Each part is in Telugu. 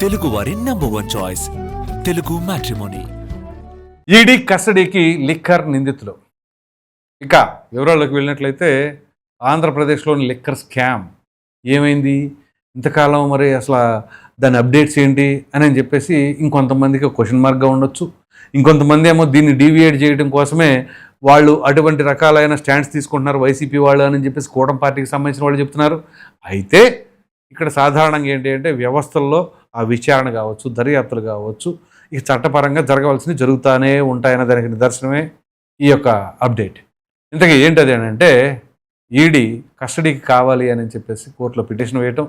తెలుగు వారి #1 చాయిస్ తెలుగు మ్యాట్రిమోనీ. ఈడీ కస్టడీకి లిక్కర్ నిందితులు. ఇక వివరాల్లోకి వెళ్ళినట్లయితే ఆంధ్రప్రదేశ్లోని లిక్కర్ స్కామ్ ఏమైంది, ఇంతకాలం మరి అసలు దాని అప్డేట్స్ ఏంటి అని చెప్పేసి ఇంకొంతమందికి క్వశ్చన్ మార్క్గా ఉండొచ్చు. ఇంకొంతమంది ఏమో దీన్ని డీవియేట్ చేయడం కోసమే వాళ్ళు అటువంటి రకాలైన స్టాండ్స్ తీసుకుంటున్నారు వైసీపీ వాళ్ళు అని చెప్పేసి కూటమి పార్టీకి సంబంధించిన వాళ్ళు చెప్తున్నారు. అయితే ఇక్కడ సాధారణంగా ఏంటి అంటే వ్యవస్థల్లో ఆ విచారణ కావచ్చు, దర్యాప్తులు కావచ్చు, ఇక చట్టపరంగా జరగవలసినవి జరుగుతూనే ఉంటాయన్న దానికి నిదర్శనమే ఈ యొక్క అప్డేట్. ఇంతకీ ఏంటది అని అంటే ఈడీ కస్టడీకి కావాలి అని చెప్పేసి కోర్టులో పిటిషన్ వేయటం,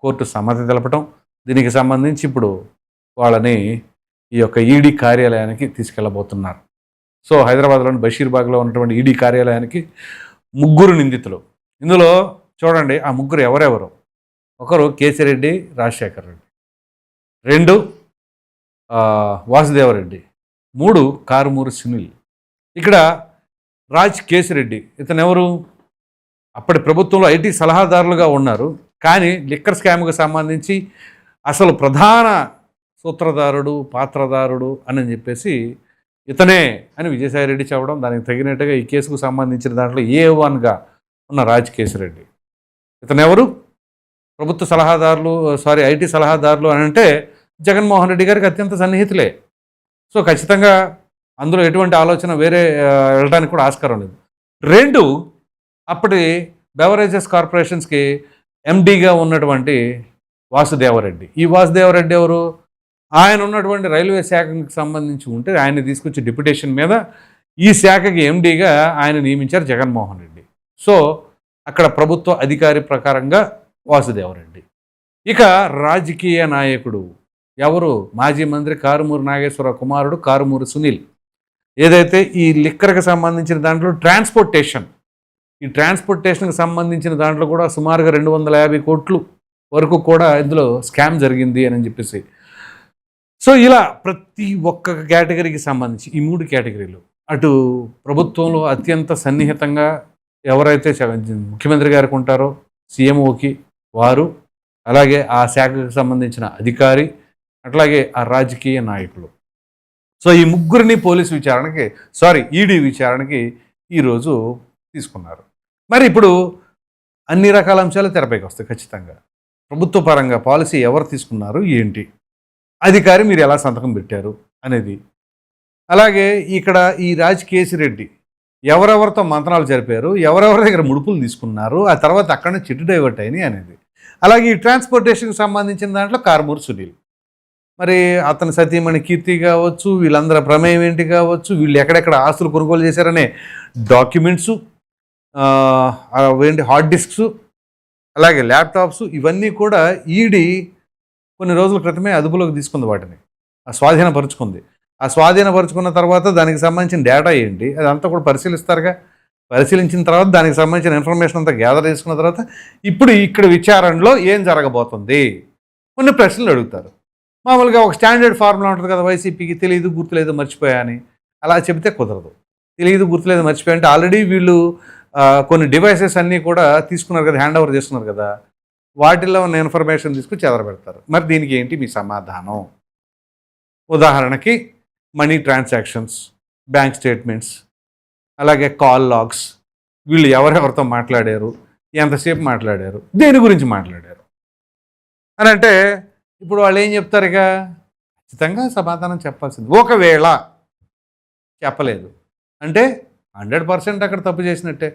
కోర్టు సమ్మతి తెలపటం, దీనికి సంబంధించి ఇప్పుడు వాళ్ళని ఈ యొక్క ఈడీ కార్యాలయానికి తీసుకెళ్ళబోతున్నారు. సో హైదరాబాద్లోని బషీర్బాగ్లో ఉన్నటువంటి ఈడీ కార్యాలయానికి 3 నిందితులు. ఇందులో చూడండి ఆ 3 ఎవరెవరు. ఒకరు కేసిరెడ్డి రాజశేఖర్ రెడ్డి, 2 వాసుదేవరెడ్డి, 3 కారుమూరి సునీల్. ఇక్కడ రాజ్ కేసిరెడ్డి ఇతను ఎవరు, అప్పటి ప్రభుత్వంలో ఐటీ సలహాదారులుగా ఉన్నారు. కానీ లిక్కర్ స్కామ్కి సంబంధించి అసలు ప్రధాన సూత్రధారుడు, పాత్రధారుడు అని చెప్పేసి ఇతనే అని విజయసాయిరెడ్డి చెప్పడం, దానికి తగినట్టుగా ఈ కేసుకు సంబంధించిన దాంట్లో A1గా ఉన్న రాజ్ కేసిరెడ్డి. ఇతను ఎవరు, ప్రభుత్వ సలహాదారులు ఐటీ సలహాదారులు అని అంటే జగన్మోహన్ రెడ్డి గారికి అత్యంత సన్నిహితులే. సో ఖచ్చితంగా అందులో ఎటువంటి ఆలోచన వేరే వెళ్ళడానికి కూడా ఆస్కారం లేదు. 2 అప్పటి బెవరేజెస్ కార్పొరేషన్స్కి ఎండీగా ఉన్నటువంటి వాసుదేవరెడ్డి. ఈ వాసుదేవరెడ్డి ఎవరు, ఆయన ఉన్నటువంటి రైల్వే శాఖకి సంబంధించి ఉంటే ఆయన్ని తీసుకొచ్చి డిప్యుటేషన్ మీద ఈ శాఖకి ఎండీగా ఆయన నియమించారు జగన్మోహన్ రెడ్డి. సో అక్కడ ప్రభుత్వ అధికారి ప్రకారంగా వాసుదేవరెడ్డి. ఇక రాజకీయ నాయకుడు ఎవరు, మాజీ మంత్రి కారుమూరి నాగేశ్వరరావు కుమారుడు కారుమూరి సునీల్. ఏదైతే ఈ లిక్కర్కి సంబంధించిన దాంట్లో ఈ ట్రాన్స్పోర్టేషన్కి సంబంధించిన దాంట్లో కూడా సుమారుగా 250 కోట్లు వరకు కూడా ఇందులో స్కామ్ జరిగింది అని చెప్పేసి. సో ఇలా ప్రతి ఒక్క కేటగిరీకి సంబంధించి ఈ 3 కేటగిరీలు, అటు ప్రభుత్వంలో అత్యంత సన్నిహితంగా ఎవరైతే ముఖ్యమంత్రి గారికి ఉంటారో సీఎంఓకి వారు, అలాగే ఆ శాఖకు సంబంధించిన అధికారి, అట్లాగే ఆ రాజకీయ నాయకులు. సో ఈ 3ని పోలీసు విచారణకి ఈడీ విచారణకి ఈరోజు తీసుకున్నారు. మరి ఇప్పుడు అన్ని రకాల అంశాలు తెరపైకి వస్తాయి. ఖచ్చితంగా ప్రభుత్వ పరంగా పాలసీ ఎవరు తీసుకున్నారు, ఏంటి, అధికారి మీరు ఎలా సంతకం పెట్టారు అనేది, అలాగే ఇక్కడ ఈ రాజ్ కేసిరెడ్డి ఎవరెవరితో మంత్రాలు జరిపారు, ఎవరెవరి దగ్గర ముడుపులు తీసుకున్నారు, ఆ తర్వాత అక్కడ నుంచి చిట్టు డైవర్ట్ అయినాయి అనేది, అలాగే ఈ ట్రాన్స్పోర్టేషన్కి సంబంధించిన దాంట్లో కారుమూరి సునీల్, మరి అతని సతీమణి కీర్తి కావచ్చు, వీళ్ళందరూ ప్రమేయం ఏంటి కావచ్చు, వీళ్ళు ఎక్కడెక్కడ ఆస్తులు కొనుగోలు చేశారనే డాక్యుమెంట్సు, హార్డ్ డిస్క్స్, అలాగే ల్యాప్టాప్స్, ఇవన్నీ కూడా ఈడీ కొన్ని రోజుల క్రితమే అదుపులోకి తీసుకుంది. వాటిని స్వాధీనపరుచుకుంది. ఆ స్వాధీనపరుచుకున్న తర్వాత దానికి సంబంధించిన డేటా ఏంటి అదంతా కూడా పరిశీలిస్తారుగా. పరిశీలించిన తర్వాత దానికి సంబంధించిన ఇన్ఫర్మేషన్ అంతా గ్యాదర్ చేసుకున్న తర్వాత ఇప్పుడు ఇక్కడ విచారణలో ఏం జరగబోతుంది కొన్ని ప్రశ్నలు అడుగుతారు. మామూలుగా ఒక స్టాండర్డ్ ఫార్ములా ఉంటుంది కదా, వైసీపీకి తెలియదు గుర్తులేదు మర్చిపోయా అని. అలా చెబితే కుదరదు. తెలియదు గుర్తులేదు మర్చిపోయా అంటే ఆల్రెడీ వీళ్ళు కొన్ని డివైసెస్ అన్నీ కూడా తీసుకున్నారు కదా, హ్యాండ్ ఓవర్ చేస్తున్నారు కదా, వాటిల్లో ఉన్న ఇన్ఫర్మేషన్ తీసుకుని చెదరబెడతారు. మరి దీనికి ఏంటి మీ సమాధానం? ఉదాహరణకి మనీ ట్రాన్సాక్షన్స్, బ్యాంక్ స్టేట్మెంట్స్, అలాగే కాల్ లాగ్స్, వీళ్ళు ఎవరెవరితో మాట్లాడారు, ఎంతసేపు మాట్లాడారు, దేని గురించి మాట్లాడారు అని అంటే ఇప్పుడు వాళ్ళు ఏం చెప్తారు, ఇక ఖచ్చితంగా సమాధానం చెప్పాల్సింది. ఒకవేళ చెప్పలేదు అంటే 100% అక్కడ తప్పు చేసినట్టే.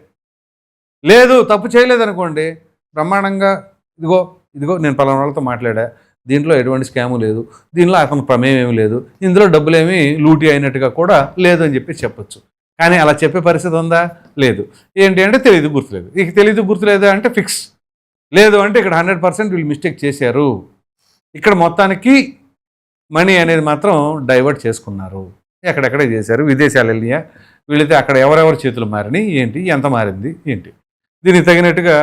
లేదు తప్పు చేయలేదనుకోండి, బ్రహ్మాండంగా ఇదిగో నేను పలానా వాళ్ళతో మాట్లాడా, దీంట్లో ఎటువంటి స్కాము లేదు, దీనిలో అతని ప్రమేయం ఏమి లేదు, ఇందులో డబ్బులేమి లూటీ అయినట్టుగా కూడా లేదు అని చెప్పి చెప్పొచ్చు. కానీ అలా చెప్పే పరిస్థితి ఉందా? లేదు. ఏంటి అంటే తెలియదు గుర్తులేదు. ఇక తెలియదు గుర్తులేదు అంటే ఫిక్స్. లేదు అంటే ఇక్కడ 100% వీళ్ళు మిస్టేక్ చేశారు. ఇక్కడ మొత్తానికి మనీ అనేది మాత్రం డైవర్ట్ చేసుకున్నారు. ఎక్కడెక్కడ చేశారు, విదేశాలు వెళ్ళినాయా, వీళ్ళైతే అక్కడ ఎవరెవరి చేతులు మారినాయి, ఏంటి, ఎంత మారింది ఏంటి, దీనికి తగినట్టుగా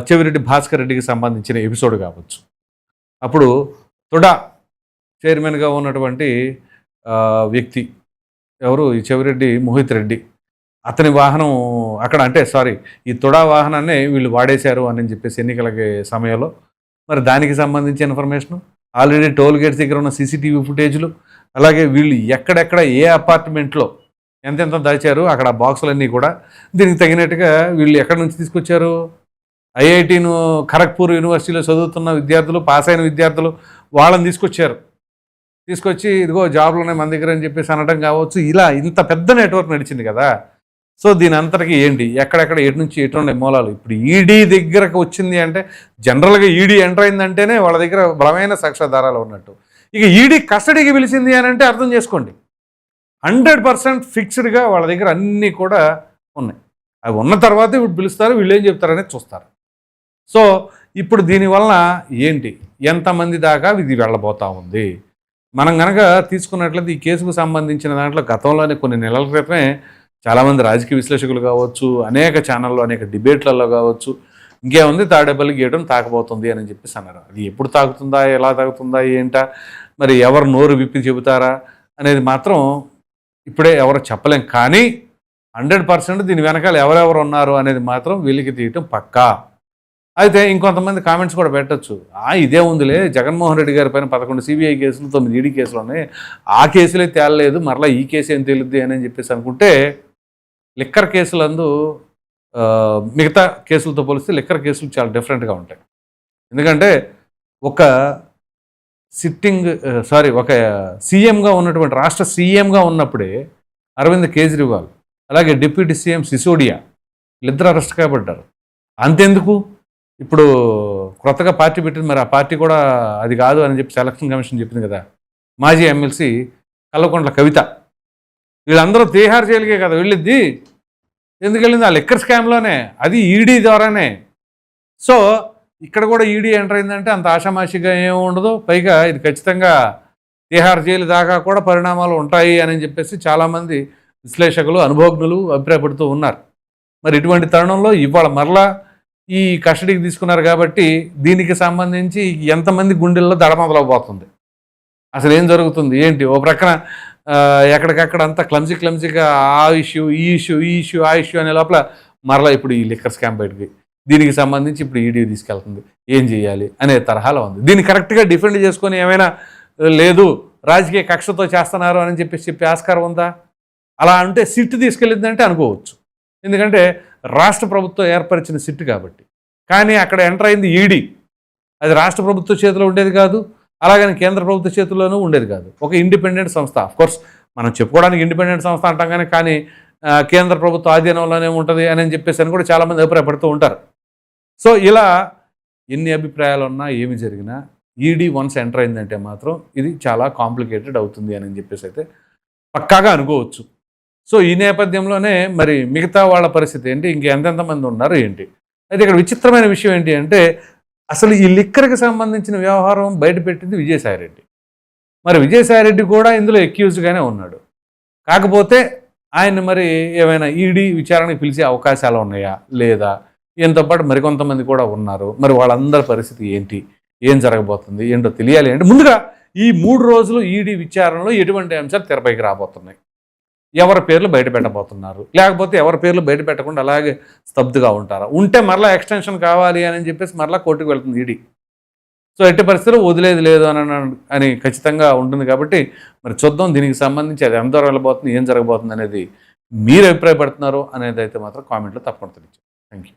చెవిరెడ్డి భాస్కర్ రెడ్డికి సంబంధించిన ఎపిసోడ్ కావచ్చు. అప్పుడు తుడా చైర్మన్గా ఉన్నటువంటి వ్యక్తి ఎవరు, ఈ చెవిరెడ్డి మోహిత్ రెడ్డి, అతని వాహనం అక్కడ అంటే ఈ తుడా వాహనాన్ని వీళ్ళు వాడేశారు అని చెప్పేసి ఎన్నికలకి సమయంలో మరి దానికి సంబంధించిన ఇన్ఫర్మేషను ఆల్రెడీ టోల్ గేట్స్ దగ్గర ఉన్న సీసీటీవీ ఫుటేజ్లు, అలాగే వీళ్ళు ఎక్కడెక్కడ ఏ అపార్ట్మెంట్లో ఎంతెంత దాచారు అక్కడ ఆ బాక్సులన్నీ కూడా దీనికి తగినట్టుగా వీళ్ళు ఎక్కడి నుంచి తీసుకొచ్చారు. ఐఐటీను ఖరగ్పూర్ యూనివర్సిటీలో చదువుతున్న విద్యార్థులు, పాస్ అయిన విద్యార్థులు వాళ్ళని తీసుకొచ్చి ఇదిగో జాబ్లు ఉన్నాయి మన దగ్గర అని చెప్పేసి అనడం కావచ్చు. ఇలా ఇంత పెద్ద నెట్వర్క్ నడిచింది కదా. సో దీని అంతటికి ఏంటి, ఎక్కడెక్కడ ఎటు నుంచి ఎటు ఉన్నాయి మూలాలు. ఇప్పుడు ఈడీ దగ్గరకు వచ్చింది అంటే జనరల్గా ఈడీ ఎంటర్ అయిందంటేనే వాళ్ళ దగ్గర బలమైన సాక్ష్యాధారాలు ఉన్నట్టు. ఇక ఈడీ కస్టడీకి పిలిచింది అని అంటే అర్థం చేసుకోండి 100% ఫిక్స్డ్గా వాళ్ళ దగ్గర అన్నీ కూడా ఉన్నాయి. అవి ఉన్న తర్వాత ఇప్పుడు పిలుస్తారు, వీళ్ళు ఏం చెప్తారనేది చూస్తారు. సో ఇప్పుడు దీనివల్ల ఏంటి, ఎంతమంది దాకా ఇది వెళ్ళబోతా ఉంది. మనం కనుక తీసుకున్నట్లయితే ఈ కేసుకు సంబంధించిన దాంట్లో గతంలోనే కొన్ని నెలల క్రితమే చాలామంది రాజకీయ విశ్లేషకులు కావచ్చు, అనేక ఛానల్లో అనేక డిబేట్లలో కావచ్చు, ఇంకేముంది తాడేపల్లి గేటును తాకబోతుంది అని చెప్పేసి అన్నారు. అది ఎప్పుడు తాకుతుందా, ఎలా తాకుతుందా, ఏంటా, మరి ఎవరు నోరు విప్పి చెబుతారా అనేది మాత్రం ఇప్పుడే ఎవరు చెప్పలేం. కానీ 100% దీని వెనకాల ఎవరెవరు ఉన్నారు అనేది మాత్రం వెలికి తీయటం పక్కా. అయితే ఇంకొంతమంది కామెంట్స్ కూడా పెట్టచ్చు, ఇదే ఉందిలే జగన్మోహన్ రెడ్డి గారి పైన 11 సిబిఐ కేసులు 9 ఈడీ కేసులు ఉన్నాయి, ఆ కేసులే తేలలేదు, మరలా ఈ కేసు ఏం తేలుద్ది అని చెప్పేసి అనుకుంటే లిక్కర్ కేసులందు మిగతా కేసులతో పోలిస్తే లిక్కర్ కేసులు చాలా డిఫరెంట్గా ఉంటాయి. ఎందుకంటే ఒక ఒక సీఎంగా ఉన్నటువంటి రాష్ట్ర సీఎంగా ఉన్నప్పుడే అరవింద్ కేజ్రీవాల్, అలాగే డిప్యూటీ సీఎం సిసోడియా వీళ్ళిద్దరు అరెస్ట్ కాబడ్డారు. అంతెందుకు ఇప్పుడు కొత్తగా పార్టీ పెట్టింది, మరి ఆ పార్టీ కూడా అది కాదు అని చెప్పి సెలక్షన్ కమిషన్ చెప్పింది కదా. మాజీ ఎమ్మెల్సీ కల్వకుంట్ల కవిత, వీళ్ళందరూ తీహార్ జైలుకే కదా వెళ్ళిద్ది. ఎందుకు వెళ్ళింది? ఆ లిక్కర్ స్కామ్లోనే, అది ఈడీ ద్వారానే. సో ఇక్కడ కూడా ఈడీ ఎంటర్ అయిందంటే అంత ఆషామాషిగా ఏమి ఉండదు. పైగా ఇది ఖచ్చితంగా తీహార్ జైలు దాకా కూడా పరిణామాలు ఉంటాయి అని చెప్పేసి చాలామంది విశ్లేషకులు, అనుభవజ్ఞులు అభిప్రాయపడుతూ ఉన్నారు. మరి ఇటువంటి తరుణంలో ఇవాళ మరలా ఈ కస్టడీకి తీసుకున్నారు కాబట్టి దీనికి సంబంధించి ఎంతమంది గుండెల్లో దడమొదలవబోతుంది, అసలు ఏం జరుగుతుంది ఏంటి. ఓ ప్రక్కన ఎక్కడికక్కడ అంతా క్లమ్జీగా ఆ ఇష్యూ ఆ ఇష్యూ అనే లోపల మరలా ఇప్పుడు ఈ లిక్కర్ స్కామ్ బయటకి, దీనికి సంబంధించి ఇప్పుడు ఈడీ తీసుకెళ్తుంది, ఏం చేయాలి అనే తరహాలో ఉంది. దీన్ని కరెక్ట్గా డిఫెండ్ చేసుకొని ఏమైనా లేదు రాజకీయ కక్షతో చేస్తున్నారు అని చెప్పే ఆస్కారం ఉందా? అలా అంటే సిట్ తీసుకెళ్ళిందంటే అనుకోవచ్చు, ఎందుకంటే రాష్ట్ర ప్రభుత్వం ఏర్పరిచిన సిట్ కాబట్టి. కానీ అక్కడ ఎంటర్ అయింది ఈడీ, అది రాష్ట్ర ప్రభుత్వ చేతిలో ఉండేది కాదు, అలాగని కేంద్ర ప్రభుత్వ చేతుల్లోనూ ఉండేది కాదు. ఒక ఇండిపెండెంట్ సంస్థ. ఆఫ్కోర్స్ మనం చెప్పుకోవడానికి ఇండిపెండెంట్ సంస్థ అంటాం కానీ కేంద్ర ప్రభుత్వ ఆధీనంలోనే ఉంటుంది అని చెప్పేసి అని కూడా చాలామంది అభిప్రాయపడుతూ ఉంటారు. సో ఇలా ఎన్ని అభిప్రాయాలు ఉన్నా ఏమి జరిగినా ఈడీ వన్స్ ఎంటర్ అయిందంటే మాత్రం ఇది చాలా కాంప్లికేటెడ్ అవుతుంది అని చెప్పేసి అయితే పక్కాగా అనుకోవచ్చు. సో ఈ నేపథ్యంలోనే మరి మిగతా వాళ్ళ పరిస్థితి ఏంటి, ఇంకెంతెంతమంది ఉన్నారు ఏంటి. అయితే ఇక్కడ విచిత్రమైన విషయం ఏంటి అంటే అసలు ఈ లిక్కర్కి సంబంధించిన వ్యవహారం బయటపెట్టింది విజయసాయిరెడ్డి. మరి విజయసాయిరెడ్డి కూడా ఇందులో ఎక్యూజ్గానే ఉన్నాడు. కాకపోతే ఆయన మరి ఏమైనా ఈడీ విచారణకు పిలిచే అవకాశాలు ఉన్నాయా లేదా, ఈయనతో పాటు మరికొంతమంది కూడా ఉన్నారు. మరి వాళ్ళందరి పరిస్థితి ఏంటి, ఏం జరగబోతుంది ఏంటో తెలియాలి అంటే ముందుగా ఈ 3 రోజులు ఈడీ విచారణలో ఎటువంటి అంశాలు తెరపైకి రాబోతున్నాయి, ఎవరి పేర్లు బయట పెట్టబోతున్నారు, లేకపోతే ఎవరి పేర్లు బయట పెట్టకుండా అలాగే స్తబ్దుగా ఉంటారా, ఉంటే మరలా ఎక్స్టెన్షన్ కావాలి అని చెప్పేసి మరలా కోర్టుకు వెళ్తుంది ఈడీ. సో ఎట్టి పరిస్థితుల్లో వదిలేది లేదు అని ఖచ్చితంగా ఉంటుంది. కాబట్టి మరి చూద్దాం దీనికి సంబంధించి అది ఎంత వెళ్ళబోతుంది, ఏం జరగబోతుంది అనేది మీరు అభిప్రాయపడుతున్నారు అనేది అయితే మాత్రం కామెంట్లో తప్పకుండా తెలియజేయండి. Thank you.